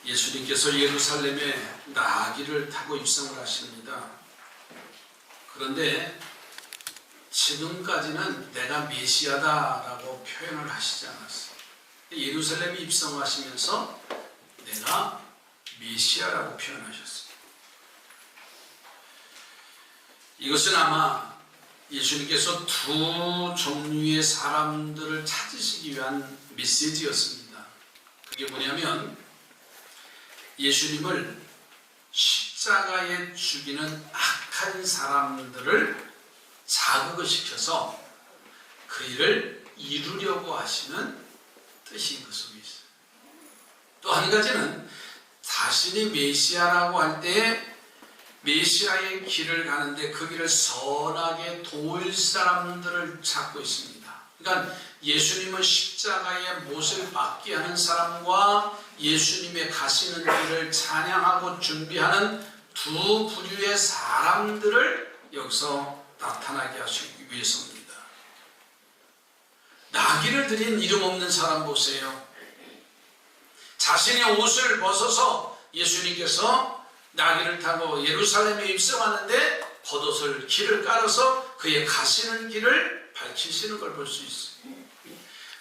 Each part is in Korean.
예수님께서 예루살렘에 나귀를 타고 입성을 하십니다. 그런데 지금까지는 내가 메시아다라고 표현을 하시지 않았어요. 예루살렘에 입성하시면서 내가 메시아라고 표현하셨어요. 이것은 아마 예수님께서 두 종류의 사람들을 찾으시기 위한 메시지였습니다. 그게 뭐냐면 예수님을 십자가에 죽이는 악한 사람들을 자극을 시켜서 그 일을 이루려고 하시는 뜻이 그 속에 있어요. 또 한 가지는 자신이 메시아라고 할 때 메시아의 길을 가는데 그 길을 선하게 도울 사람들을 찾고 있습니다. 그러니까 예수님은 십자가의 못을 받게 하는 사람과 예수님의 가시는 길을 찬양하고 준비하는 두 부류의 사람들을 여기서 나타나게 하시기 위해서입니다. 나귀를 드린 이름 없는 사람 보세요. 자신의 옷을 벗어서 예수님께서 나귀를 타고 예루살렘에 입성하는데 겉옷을 길을 깔아서 그의 가시는 길을 밝히시는 걸 볼 수 있어요.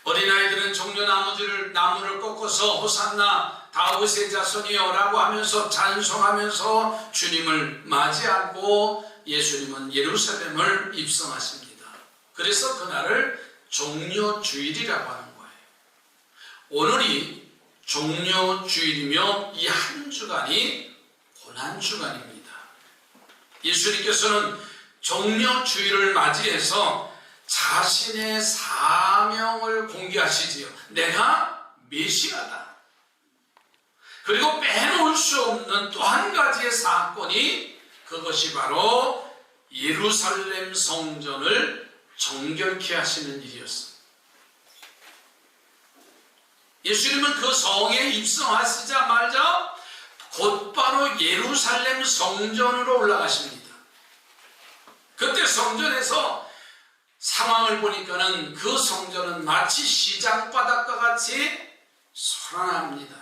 어린아이들은 종려나무를 꺾어서 호산나 다윗의 자손이여 라고 하면서 찬송하면서 주님을 맞이하고 예수님은 예루살렘을 입성하십니다. 그래서 그날을 종려주일이라고 하는 거예요. 오늘이 종려주일이며 이 한 주간이 고난주간입니다. 예수님께서는 종려주일을 맞이해서 자신의 사명을 공개하시지요. 내가 메시아다. 그리고 빼놓을 수 없는 또 한 가지의 사건이 그것이 바로 예루살렘 성전을 정결케 하시는 일이었습니다. 예수님은 그 성에 입성하시자마자 곧바로 예루살렘 성전으로 올라가십니다. 그때 성전에서 상황을 보니까는 그 성전은 마치 시장바닥과 같이 소란합니다.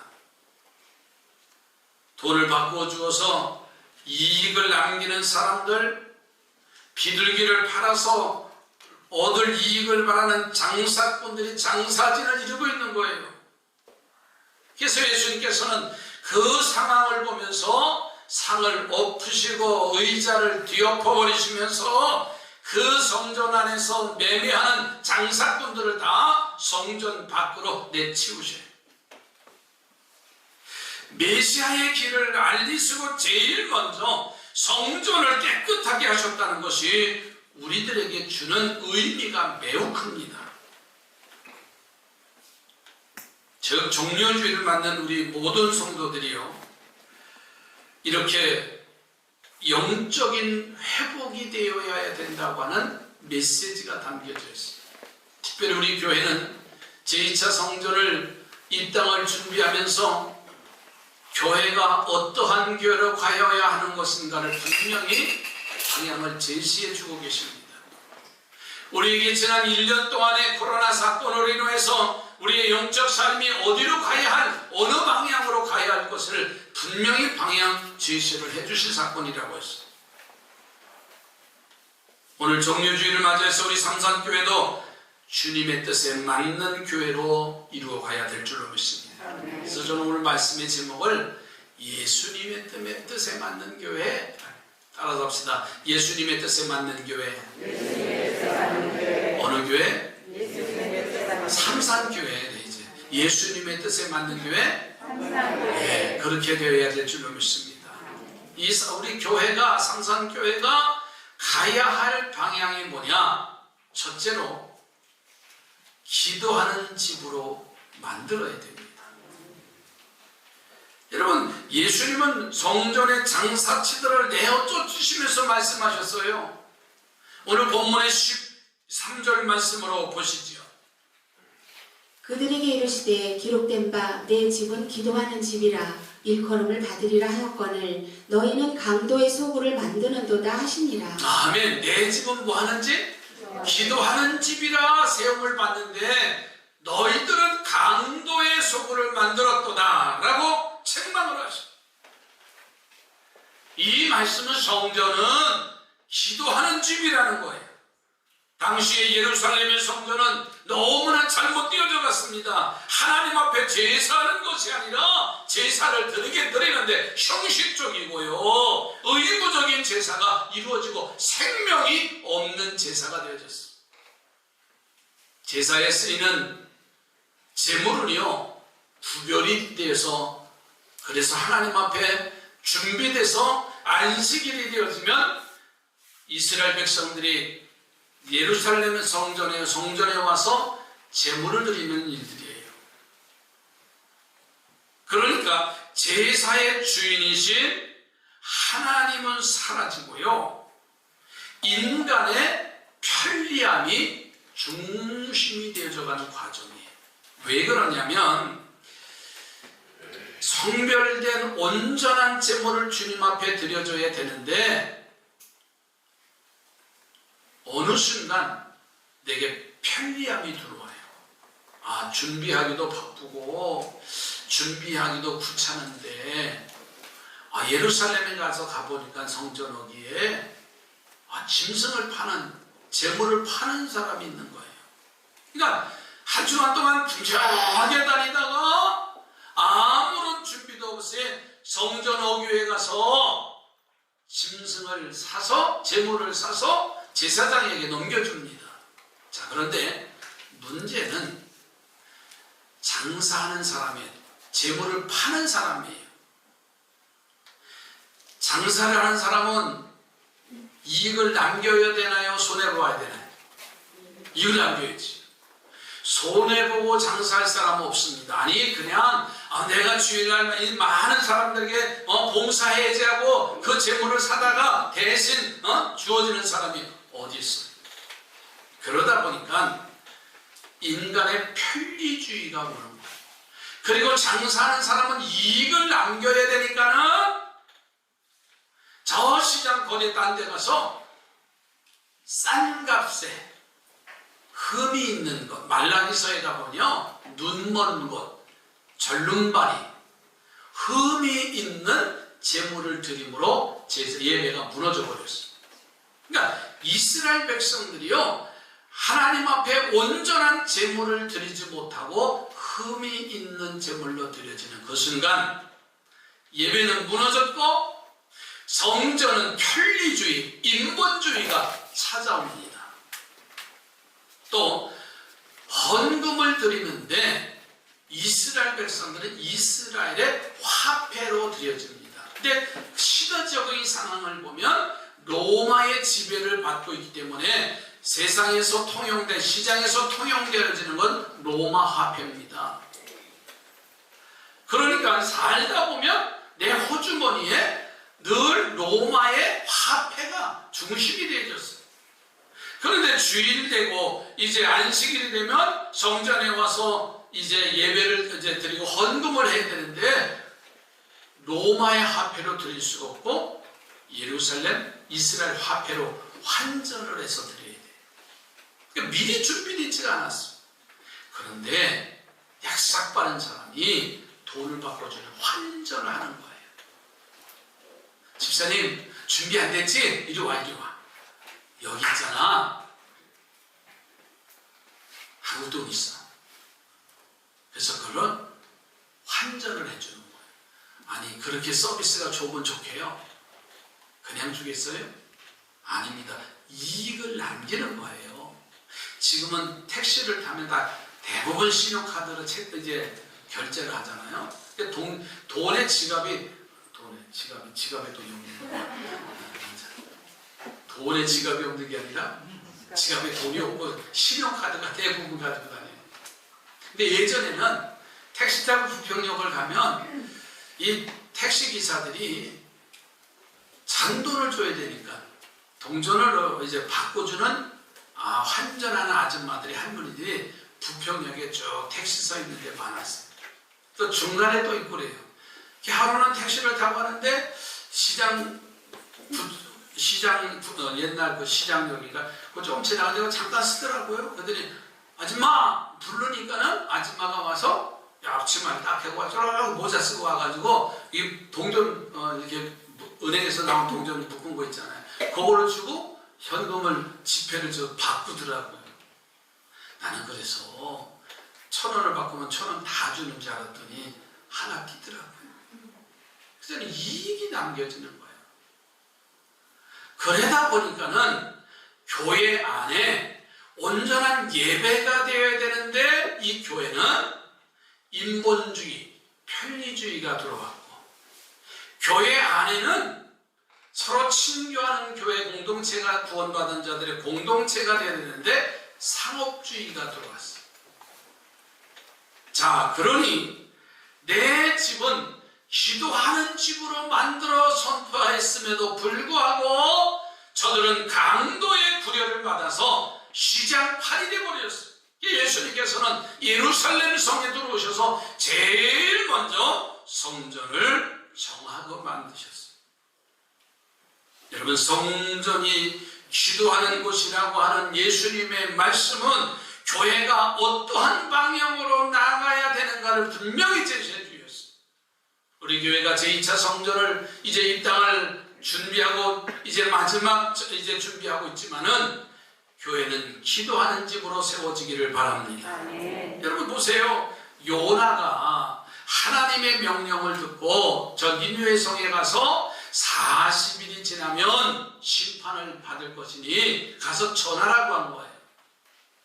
돈을 바꾸어 주어서 이익을 남기는 사람들, 비둘기를 팔아서 얻을 이익을 바라는 장사꾼들이 장사진을 이루고 있는 거예요. 그래서 예수님께서는 그 상황을 보면서 상을 엎으시고 의자를 뒤엎어버리시면서 그 성전 안에서 매매하는 장사꾼들을 다 성전 밖으로 내치우셔요. 메시아의 길을 알리시고 제일 먼저 성전을 깨끗하게 하셨다는 것이 우리들에게 주는 의미가 매우 큽니다. 즉 종려주일을 맞는 우리 모든 성도들이요, 이렇게 영적인 회복이 되어야 된다고 하는 메시지가 담겨져 있습니다. 특별히 우리 교회는 제2차 성전을 입당을 준비하면서 교회가 어떠한 교회로 가야 하는 것인가를 분명히 방향을 제시해 주고 계십니다. 우리에게 지난 1년 동안의 코로나 사건으로 인해서 우리의 영적 삶이 어디로 가야 할, 어느 방향으로 가야 할 것을 분명히 방향 제시를 해주실 사건이라고 했어요. 오늘 종려주일을 맞이해서 우리 삼산교회도 주님의 뜻에 맞는 교회로 이루어가야 될 줄로 믿습니다. 그래서 저는 오늘 말씀의 제목을 예수님의 뜻에 맞는 교회, 따라서 합시다. 예수님의 뜻에 맞는 교회. 어느 교회? 삼산교회. 이제 예수님의 뜻에 맞는 교회. 네, 그렇게 되어야 될 줄로 믿습니다. 우리 교회가, 삼산교회가 가야 할 방향이 뭐냐? 첫째로 기도하는 집으로 만들어야 됩니다. 여러분, 예수님은 성전의 장사치들을 내어 쫓으시면서 말씀하셨어요. 오늘 본문의 13절 말씀으로 보시죠. 그들에게 이르시되 기록된 바 내 집은 기도하는 집이라 일컬음을 받으리라 하였거늘 너희는 강도의 소굴을 만드는도다 하시니라. 아멘. 내 집은 뭐 하는지? 기도하는 집이라 세움을 받는데 너희들은 강도의 소굴을 만들었도다 라고 책망을 하셔. 이 말씀은 성전은 기도하는 집이라는 거예요. 당시에 예루살렘의 성전은 너무나 잘못 되어져 갔습니다. 하나님 앞에 제사하는 것이 아니라 제사를 드리는데 형식적이고요, 의무적인 제사가 이루어지고 생명이 없는 제사가 되어졌어요. 제사에 쓰이는 제물은요, 구별이 되어서, 그래서 하나님 앞에 준비돼서 안식일이 되어지면 이스라엘 백성들이 예루살렘 성전에 와서 제물을 드리는 일들이에요. 그러니까 제사의 주인이신 하나님은 사라지고요, 인간의 편리함이 중심이 되어져가는 과정이에요. 왜 그러냐면 성별된 온전한 제물을 주님 앞에 드려줘야 되는데 어느 순간 내게 편리함이 들어와요. 준비하기도 바쁘고 준비하기도 귀찮은데 예루살렘에 가서 가보니까 성전어기에 짐승을 파는, 제물을 파는 사람이 있는 거예요. 그러니까 한 주간 동안 분주하게 다니다가 아무런 준비도 없이 성전어교에 가서 짐승을 사서, 제물을 사서 제사장에게 넘겨줍니다. 자, 그런데 문제는 장사하는 사람이에요. 제물을 파는 사람이에요. 장사를 하는 사람은 이익을 남겨야 되나요? 손해보아야 되나요? 이익을 남겨야지. 손해보고 장사할 사람은 없습니다. 아니, 그냥 내가 주일날 많은 사람들에게 봉사해야지 하고 그 재물을 사다가 대신 주어지는 사람이 어디 있어요? 그러다 보니까 인간의 편리주의가 오는 거예요. 그리고 장사하는 사람은 이익을 남겨야 되니까는 저 시장 거리 딴 데 가서 싼 값에 흠이 있는 것, 말라기서에 가보면요, 눈 먼 곳, 절름발이, 흠이 있는 제물을 드림으로 예배가 무너져 버렸어요. 그러니까 이스라엘 백성들이요, 하나님 앞에 온전한 제물을 드리지 못하고 흠이 있는 제물로 드려지는 그 순간 예배는 무너졌고 성전은 편리주의, 인본주의가 찾아옵니다. 또 헌금을 드리는데 이스라엘 백성들은 이스라엘의 화폐로 드려집니다. 근데 시대적인 상황을 보면 로마의 지배를 받고 있기 때문에 세상에서 통용된, 시장에서 통용되어지는 건 로마 화폐입니다. 그러니까 살다 보면 내 호주머니에 늘 로마의 화폐가 중심이 되어졌어요. 그런데 주일 되고 이제 안식일이 되면 성전에 와서 이제 예배를 이제 드리고 헌금을 해야 되는데 로마의 화폐로 드릴 수가 없고 예루살렘 이스라엘 화폐로 환전을 해서 드려야 돼요. 그러니까 미리 준비되지가 않았어요. 그런데 약삭 빠른 사람이 돈을 바꿔주는 환전을 하는 거예요. 집사님 준비 안 됐지? 이리 와, 이리 와. 여기 있잖아. 한국 돈 있어. 그래서 그걸 환전을 해주는 거예요. 아니, 그렇게 서비스가 좋으면 좋게요. 그냥 주겠어요? 아닙니다. 이익을 남기는 거예요. 지금은 택시를 타면 다 대부분 신용카드로 이제 결제를 하잖아요. 돈의 지갑에 또 없는 거예요. 돈에 지갑이 없는 게 아니라 지갑에 돈이 없고 신용카드가 대부분 가지고 다녀요. 근데 예전에는 택시 타고 부평역을 가면 이 택시 기사들이 잔돈을 줘야 되니까 동전을 이제 바꿔주는 환전하는 아줌마들이, 할머니들이 부평역에 쭉 택시 서 있는 데 많았어요. 또 중간에 또 있고 그래요. 하루는 택시를 타고 가는데 옛날 그 시장역인가 그 좀 지나가다가 잠깐 쓰더라고요. 그랬더니 아줌마 부르니까는 아줌마가 와서 앞치마를 딱 하고 와서 모자 쓰고 와가지고 이 동전 이렇게 은행에서 나온 동전 묶은 거 있잖아요. 그거를 주고 현금을 지폐를 바꾸더라고요. 나는 그래서 1,000원을 바꾸면 1,000원 다 주는 줄 알았더니 하나 끼더라고요. 그래서 이익이 남겨지는 거예요. 그러다 보니까는 교회 안에 온전한 예배가 되어야 되는데 이 교회는 인본주의, 편리주의가 들어왔고, 교회 안에는 서로 친교하는 교회 공동체가 구원받은 자들의 공동체가 되어야 되는데 상업주의가 들어왔어요. 자, 그러니 내 집은 기도하는 집으로 만들어 선포했음에도 불구하고 저들은 강도의 구려를 받아서 시장판이 되어버렸어요. 예수님께서는 예루살렘 성에 들어오셔서 제일 먼저 성전을 정하고 만드셨어요. 여러분, 성전이 기도하는 곳이라고 하는 예수님의 말씀은 교회가 어떠한 방향으로 나가야 되는가를 분명히 제시해 주셨어요. 우리 교회가 제2차 성전을 이제 입당을 준비하고 이제 마지막 준비하고 있지만은 교회는 기도하는 집으로 세워지기를 바랍니다. 여러분 보세요. 요나가 하나님의 명령을 듣고 저 니느웨 성에 가서 40일이 지나면 심판을 받을 것이니 가서 전하라고 한 거예요.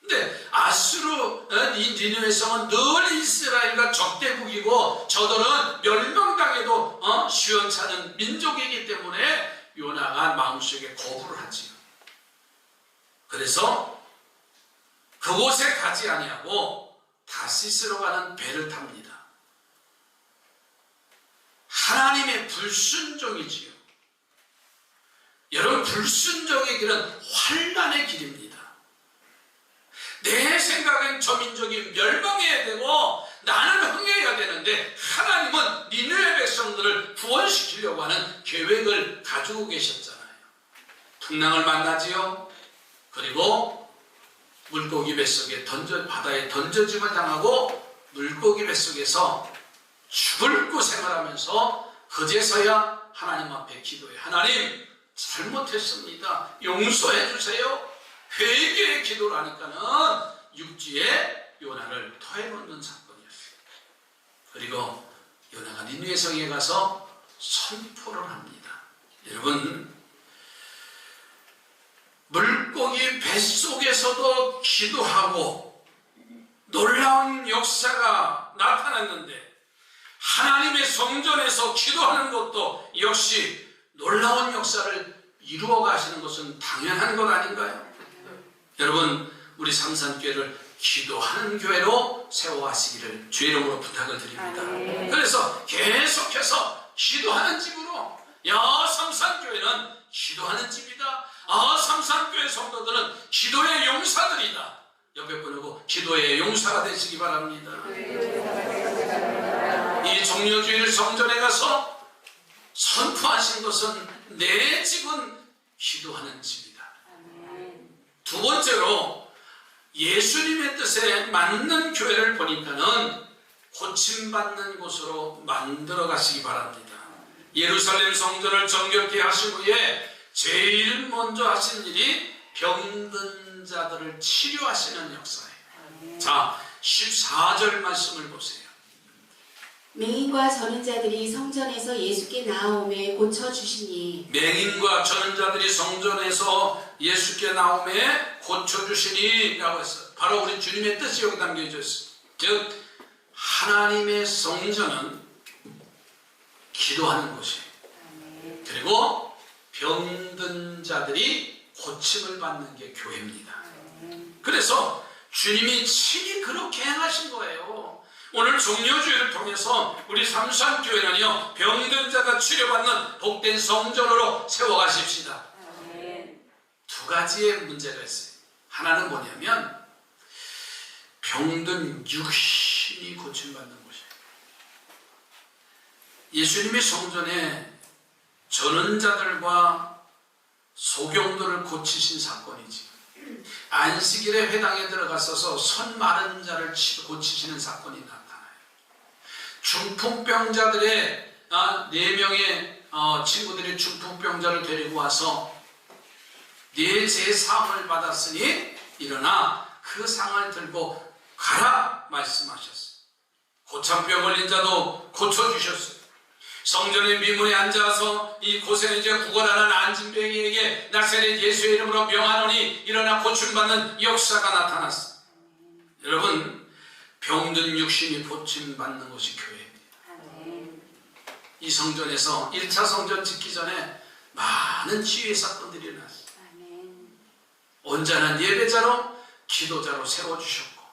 근데 아수르 이 니느웨 성은 늘 이스라엘과 적대국이고 저들은 멸망당해도 시원찮은 민족이기 때문에 요나가 마음속에 거부를 하지요. 그래서 그곳에 가지 아니하고 다시스로 가는 배를 탑니다. 하나님의 불순종이지요. 여러분, 불순종의 길은 환난의 길입니다. 내 생각엔 저 민족이 멸망해야 되고 나는 흥해야 되는데 하나님은 니느웨 백성들을 구원시키려고 하는 계획을 가지고 계셨잖아요. 풍랑을 만나지요. 그리고 물고기 뱃속에 바다에 던져짐을 당하고 물고기 뱃속에서 죽을 고생을 하면서 그제서야 하나님 앞에 기도해. 하나님, 잘못했습니다. 용서해 주세요. 회개의 기도를 하니까는 육지에 요나를 토해놓는 사건이었어요. 그리고 요나가 니느웨 성에 가서 선포를 합니다. 여러분, 물고기 뱃속에서도 기도하고 놀라운 역사가 나타났는데 하나님의 성전에서 기도하는 것도 역시 놀라운 역사를 이루어 가시는 것은 당연한 것 아닌가요? 여러분, 우리 삼산교회를 기도하는 교회로 세워가시기를 주의 이름으로 부탁을 드립니다. 그래서 계속해서 기도하는 집으로, 야, 삼산교회는 기도하는 집이다. 아, 삼산교회 성도들은 기도의 용사들이다. 옆에 분하고 기도의 용사가 되시기 바랍니다. 이 종려주의를 성전에 가서 선포하신 것은 내 집은 기도하는 집이다. 두 번째로 예수님의 뜻에 맞는 교회를 보니까는 고침받는 곳으로 만들어 가시기 바랍니다. 예루살렘 성전을 정결케 하신 후에 제일 먼저 하신 일이 병든 자들을 치료하시는 역사예요. 자, 14절 말씀을 보세요. 맹인과 저는 자들이 성전에서 예수께 나아오매 고쳐주시니. 맹인과 저는 자들이 성전에서 예수께 나오매 고쳐주시니 라고 했어요. 바로 우리 주님의 뜻이 여기 담겨져 있어요. 즉 하나님의 성전은 기도하는 곳이에요. 그리고 병든 자들이 고침을 받는 게 교회입니다. 그래서 주님이 친히 그렇게 행하신 거예요. 오늘 종려주의를 통해서 우리 삼산교회는요, 병든 자가 치료받는 복된 성전으로 세워가십시다. 두 가지의 문제가 있어요. 하나는 뭐냐면 병든 육신이 고침받는 곳이에요. 예수님이 성전에 저는 자들과 소경들을 고치신 사건이지, 안식일에 회당에 들어가서 손 마른 자를 고치시는 사건이 나타나요. 중풍병자들의 4명의 친구들이 중풍병자를 데리고 와서 네 제 상을 받았으니 일어나 그 상을 들고 가라 말씀하셨어요. 고참병 걸린 자도 고쳐주셨어요. 성전의 미문에 앉아서 이 고생을 이제 구걸하는 안진뱅이에게 나사렛 예수의 이름으로 명하노니 일어나 고침받는 역사가 나타났어요. 여러분, 병든 육신이 고침받는 곳이 교회입니다. 이 성전에서 1차 성전 짓기 전에 많은 치유의 사건들이 일어났어요. 온전한 예배자로 기도자로 세워주셨고,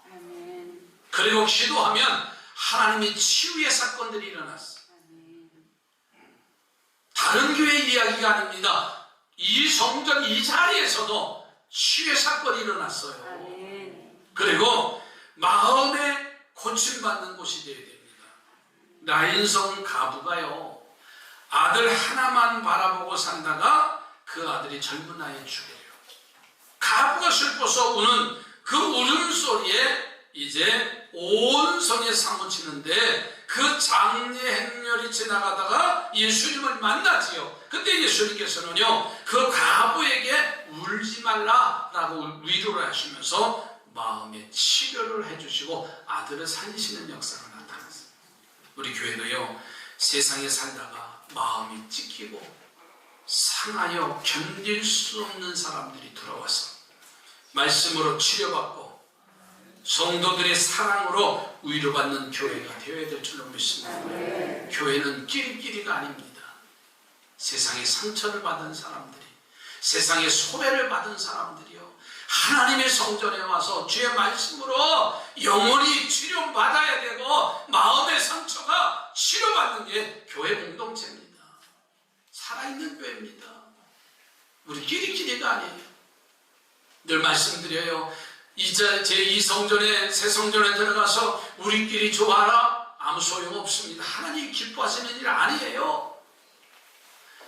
그리고 기도하면 하나님이 치유의 사건들이 일어났어요. 다른 교회 이야기가 아닙니다. 이 성전 이 자리에서도 치유의 사건이 일어났어요. 그리고 마음에 고침받는 곳이 되어야 됩니다. 나인성 가부가요, 아들 하나만 바라보고 산다가 그 아들이 젊은 나이에 죽어요. 가부가 슬퍼서 우는 그 울음소리에 이제 온 성에 사무치는데, 그 장례 행렬이 지나가다가 예수님을 만나지요. 그때 예수님께서는요, 그 가부에게 울지 말라라고 위로를 하시면서 마음의 치료를 해주시고 아들을 살리시는 역사가 나타났어요. 우리 교회도요, 세상에 살다가 마음이 찢기고 상하여 견딜 수 없는 사람들이 들어와서 말씀으로 치료받고 성도들의 사랑으로 위로받는 교회가 되어야 될 줄로 믿습니다. 교회는 끼리끼리가 아닙니다. 세상에 상처를 받은 사람들이, 세상에 소외를 받은 사람들이요, 하나님의 성전에 와서 주의 말씀으로 영원히 치료받아야 되고 마음의 상처가 치료받는 게 교회 공동체입니다. 살아있는 교회입니다. 우리 끼리끼리가 아니에요. 늘 말씀드려요. 이제 제2성전에 새 성전에 들어가서 우리끼리 좋아하라? 아무 소용없습니다. 하나님 기뻐하시는 일 아니에요.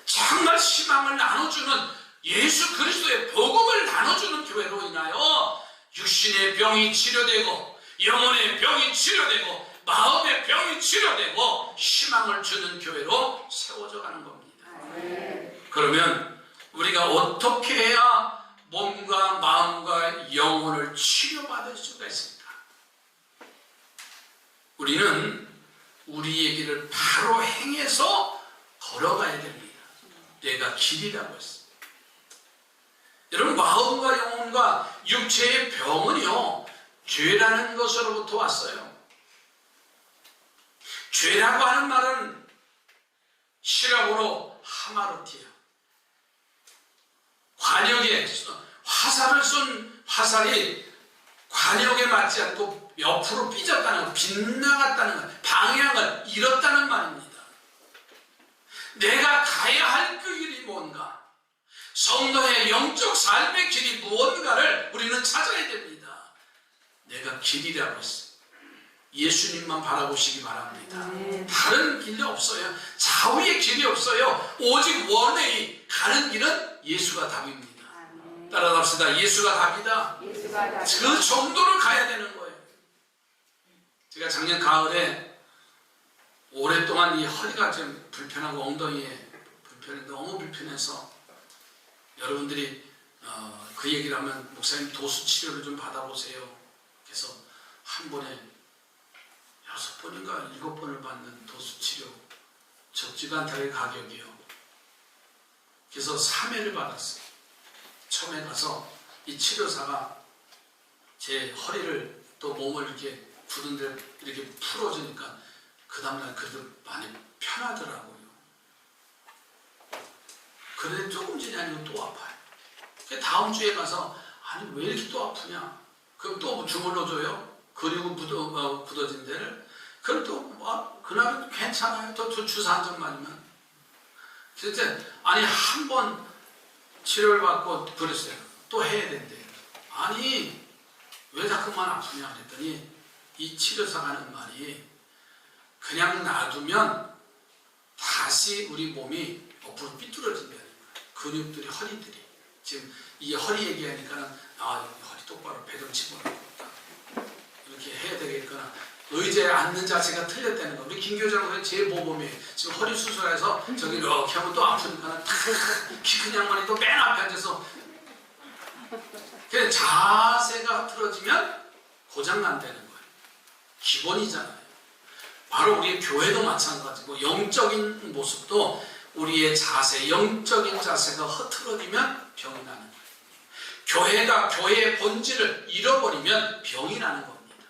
정말 희망을 나눠주는, 예수 그리스도의 복음을 나눠주는 교회로 인하여 육신의 병이 치료되고 영혼의 병이 치료되고 마음의 병이 치료되고 희망을 주는 교회로 세워져 가는 겁니다. 그러면 우리가 어떻게 해야 몸과 마음과 영혼을 치료받을 수가 있습니까? 우리는 우리의 길을 바로 행해서 걸어가야 됩니다. 내가 길이라고 했습니다. 여러분, 마음과 영혼과 육체의 병은요, 죄라는 것으로부터 왔어요. 죄라고 하는 말은 시라고로 하마르티야. 관역에 화살을 쏜 화살이 관역에 맞지 않고 옆으로 삐졌다는 것, 빗나갔다는 것, 방향을 잃었다는 말입니다. 내가 가야 할 그 길이 뭔가, 성도의 영적 삶의 길이 무언가를 우리는 찾아야 됩니다. 내가 길이라고 했어요. 예수님만 바라보시기 바랍니다. 다른 길이 없어요. 좌우의 길이 없어요. 오직 원웨이, 가는 길은 예수가 답입니다. 따라갑시다. 예수가 답이다. 그 정도를 가야 되는 거예요. 제가 작년 가을에 오랫동안 이 허리가 좀 불편하고 엉덩이에 너무 불편해서 여러분들이 그 얘기를 하면 목사님 도수 치료를 좀 받아보세요. 그래서 한 번에 6번인가 7번을 받는 도수 치료, 적지도 않다의 가격이요. 그래서 3회를 받았어요. 처음에 가서 이 치료사가 제 허리를 또 몸을 이렇게 굳은 데를 이렇게 풀어주니까 그 다음날 그래도 많이 편하더라고요. 그런데 조금 전이 아니고 또 아파요. 다음 주에 가서 아니 왜 이렇게 또 아프냐? 그럼 또 주물러 줘요. 그리고 굳어진 데를. 그럼 또 그날은 괜찮아요. 또 주사 한 점 맞으면. 그래서 아니 한 번 치료를 받고 그랬어요. 또 해야 된대요. 아니 왜 자꾸만 아프냐 그랬더니 이 치료사가 하는 말이 그냥 놔두면 다시 우리 몸이 옆으로 삐뚤어진다는 거예요. 근육들이, 허리들이. 지금 이 허리 얘기하니까는 허리 똑바로 배 좀 집어넣고 이렇게 해야 되겠거나 의자에 앉는 자세가 틀렸다는 거. 우리 김교장 선생님 제 모범이에요. 지금 허리 수술해서 저기 이렇게 하면 또 아프니까 키 큰 양반이 또 맨 앞에 앉아서. 자세가 틀어지면 고장난다는 거예요. 기본이잖아요. 바로 우리 교회도 마찬가지고 영적인 모습도 우리의 자세, 영적인 자세가 흐트러지면 병이 나는 거예요. 교회가 교회의 본질을 잃어버리면 병이 나는 겁니다.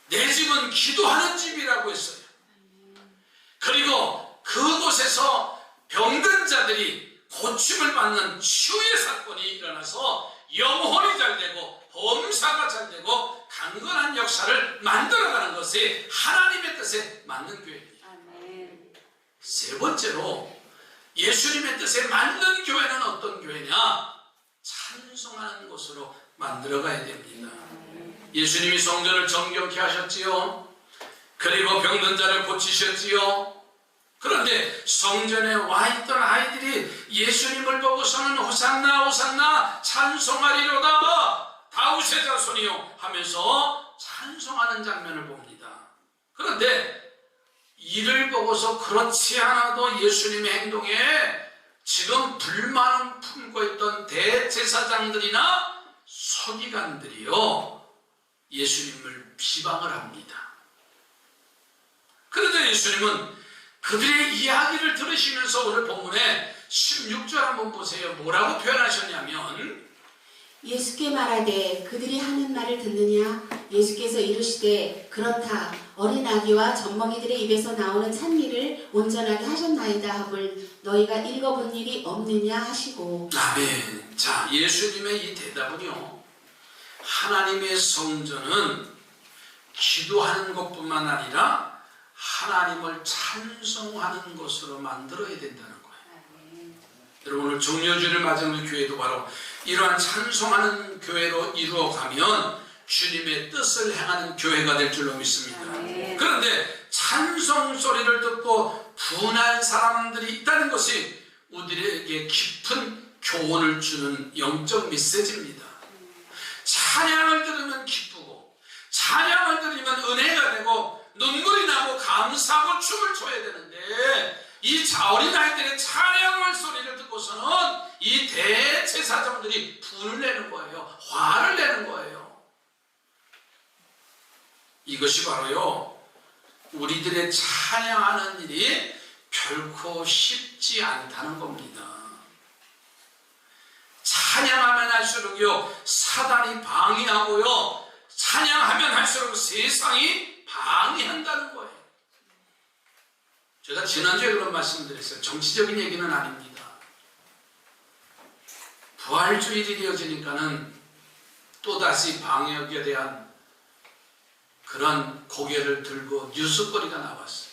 내 집은 기도하는 집이라고 했어요. 그리고 그곳에서 병든 자들이 고침을 받는 치유의 사건이 일어나서 영혼이 잘 되고 범사가 잘 되고 강건한 역사를 만들어가는 것이 하나님의 뜻에 맞는 교회입니다. 세 번째로 예수님의 뜻에 맞는 교회는 어떤 교회냐? 찬송하는 곳으로 만들어가야 됩니다. 예수님이 성전을 정결케 하셨지요. 그리고 병든 자를 고치셨지요. 그런데 성전에 와 있던 아이들이 예수님을 보고서는 호산나 호산나 찬송하리로다 다윗의 자손이요 하면서 찬송하는 장면을 봅니다. 그런데 이를 보고서 그렇지 않아도 예수님의 행동에 지금 불만을 품고 있던 대제사장들이나 서기관들이요 예수님을 비방을 합니다. 그런데 예수님은 그들의 이야기를 들으시면서 오늘 본문에 16절 한번 보세요. 뭐라고 표현하셨냐면 예수께 말하되 그들이 하는 말을 듣느냐? 예수께서 이르시되 그렇다. 어린 아기와 젖먹이들의 입에서 나오는 찬미를 온전하게 하셨나이다 하물 너희가 읽어본 일이 없느냐 하시고. 아멘. 자, 예수님의 이 대답은요, 하나님의 성전은 기도하는 것뿐만 아니라 하나님을 찬송하는 것으로 만들어야 된다는 거예요. 여러분, 오늘 종려주를 맞은 우리 교회도 바로 이러한 찬송하는 교회로 이루어가면 주님의 뜻을 행하는 교회가 될 줄로 믿습니다. 그런데 찬송 소리를 듣고 분한 사람들이 있다는 것이 우리에게 깊은 교훈을 주는 영적 메시지입니다. 찬양을 들으면 기쁘고 찬양을 들으면 은혜가 되고 눈물이 나고 감사하고 춤을 춰야 되는데 이 어린아이들의 찬양을 소리를 듣고서는 이 대제사장들이 분을 내는 거예요. 화를 내는 거예요. 이것이 바로요, 우리들의 찬양하는 일이 결코 쉽지 않다는 겁니다. 찬양하면 할수록요 사단이 방해하고요 찬양하면 할수록 세상이 방해한다는 거예요. 제가 지난주에 그런 말씀드렸어요. 정치적인 얘기는 아닙니다. 부활주일이 되어지니까는 또다시 방역에 대한 그런 고개를 들고 뉴스거리가 나왔어요.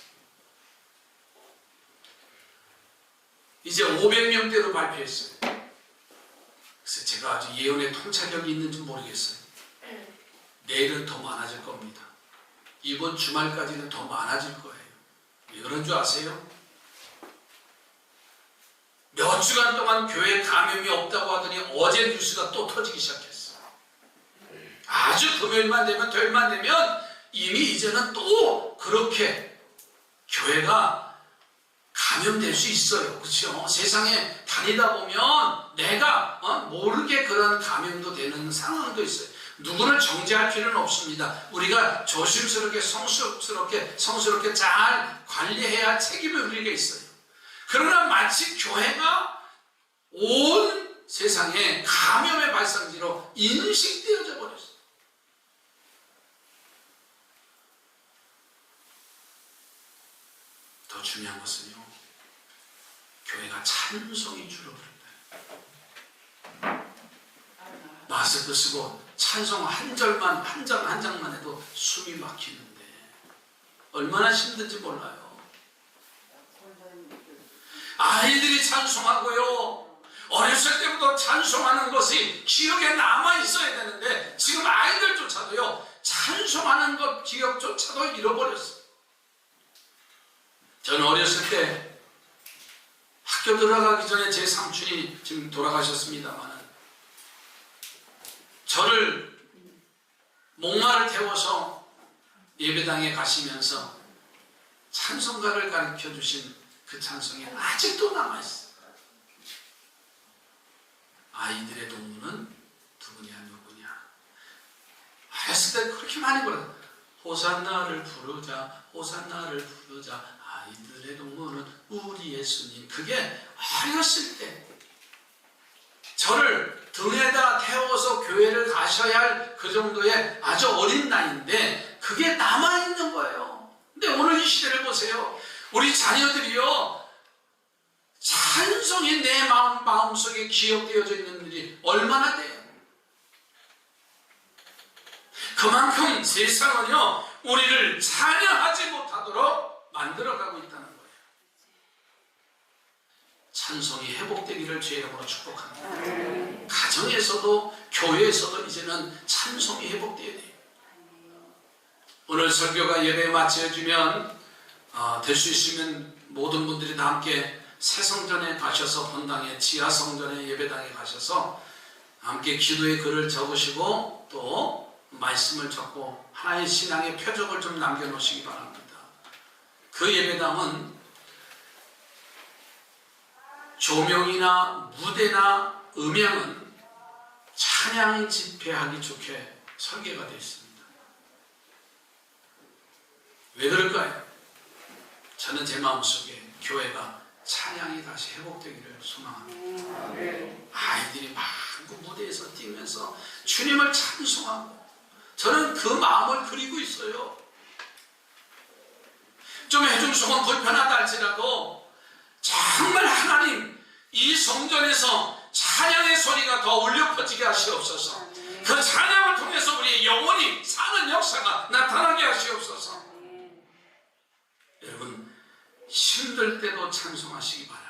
이제 500명대로 발표했어요. 그래서 제가 아주 예언의 통찰력이 있는지 모르겠어요. 내일은 더 많아질 겁니다. 이번 주말까지는 더 많아질 거예요. 왜 그런 줄 아세요? 몇 주간 동안 교회 감염이 없다고 하더니 어제 뉴스가 또 터지기 시작했어요. 아주 금요일만 되면 토요일만 되면 이미 이제는 또 그렇게 교회가 감염될 수 있어요. 그렇죠? 세상에 다니다 보면 내가 모르게 그런 감염도 되는 상황도 있어요. 누구를 정죄할 필요는 없습니다. 우리가 조심스럽게 성스럽게 잘 관리해야 할 책임이 우리에게 있어요. 그러나 마치 교회가 온 세상에 감염의 발상지로 인식되어져 버렸어요. 더 중요한 것은요, 교회가 찬송이 줄어들었다. 마스크 쓰고 찬송 한 장만 해도 숨이 막히는데 얼마나 힘든지 몰라요. 아이들이 찬송하고요, 어렸을 때부터 찬송하는 것이 기억에 남아 있어야 되는데 지금 아이들조차도요 찬송하는 것 기억조차도 잃어버렸어요. 저는 어렸을 때 학교 들어가기 전에 제 삼촌이 지금 돌아가셨습니다만 저를 목마를 태워서 예배당에 가시면서 찬송가를 가르쳐 주신 그 찬송이 아직도 남아있어요. 아이들의 동무는 누구냐 누구냐 했을 때 그렇게 많이 불러요. 호산나를 부르자 호산나를 부르자 아이들의 동무는 우리 예수님. 그게 어렸을 때 저를 등에다 태워서 교회를 가셔야 할 그 정도의 아주 어린 나이인데 그게 남아있는 거예요. 근데 오늘 이 시대를 보세요. 우리 자녀들이요 찬송이 내 마음속에 기억되어져 있는 일이 얼마나 돼요. 그만큼 세상은요 우리를 찬양하지 못하도록 만들어가고 있다는 거예요. 찬송이 회복되기를 주의 이름으로 축복합니다. 가정에서도 교회에서도 이제는 찬송이 회복되어야 돼요. 오늘 설교가 예배에 마쳐지면 될 수 있으면 모든 분들이 다 함께 새성전에 가셔서 본당에 지하성전에 예배당에 가셔서 함께 기도의 글을 적으시고 또 말씀을 적고 하나의 신앙의 표적을 좀 남겨놓으시기 바랍니다. 그 예배당은 조명이나 무대나 음향은 찬양 집회하기 좋게 설계가 되어 있습니다. 왜 그럴까요? 저는 제 마음속에 교회가 찬양이 다시 회복되기를 소망합니다. 아이들이 막 그 무대에서 뛰면서 주님을 찬송하고 저는 그 마음을 그리고 있어요. 좀 해중성은 불편하다 할지라도 정말 하나님 이 성전에서 찬양의 소리가 더 울려 퍼지게 하시옵소서. 그 찬양을 통해서 우리의 영혼이 사는 역사가 나타나게 하시옵소서. 여러분 힘들 때도 찬송하시기 바라고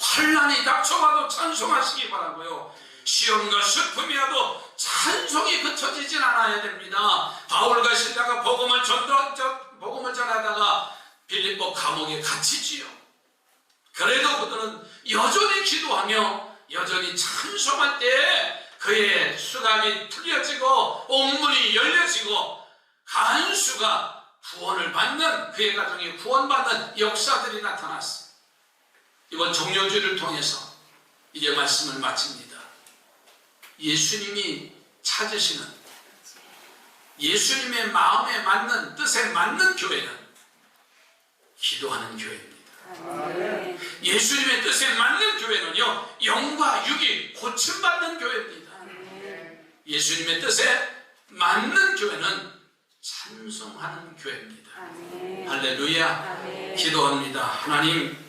환난이 닥쳐와도 찬송하시기 바라고요. 시험과 슬픔이 와도 찬송이 그쳐지진 않아야 됩니다. 바울과 실라가 복음을 전하다가 빌립보 감옥에 갇히지요. 그래도 그들은 여전히 기도하며 여전히 찬송할 때 그의 수갑이 풀려지고 옥문이 열려지고 간수가 구원을 받는 그의 가정이 구원받는 역사들이 나타났어요. 이번 종려주의를 통해서 이제 말씀을 마칩니다. 예수님이 찾으시는 예수님의 마음에 맞는 뜻에 맞는 교회는 기도하는 교회입니다. 예수님의 뜻에 맞는 교회는요 영과 육이 고침받는 교회입니다. 예수님의 뜻에 맞는 교회는 찬송하는 교회입니다. 할렐루야. 기도합니다. 하나님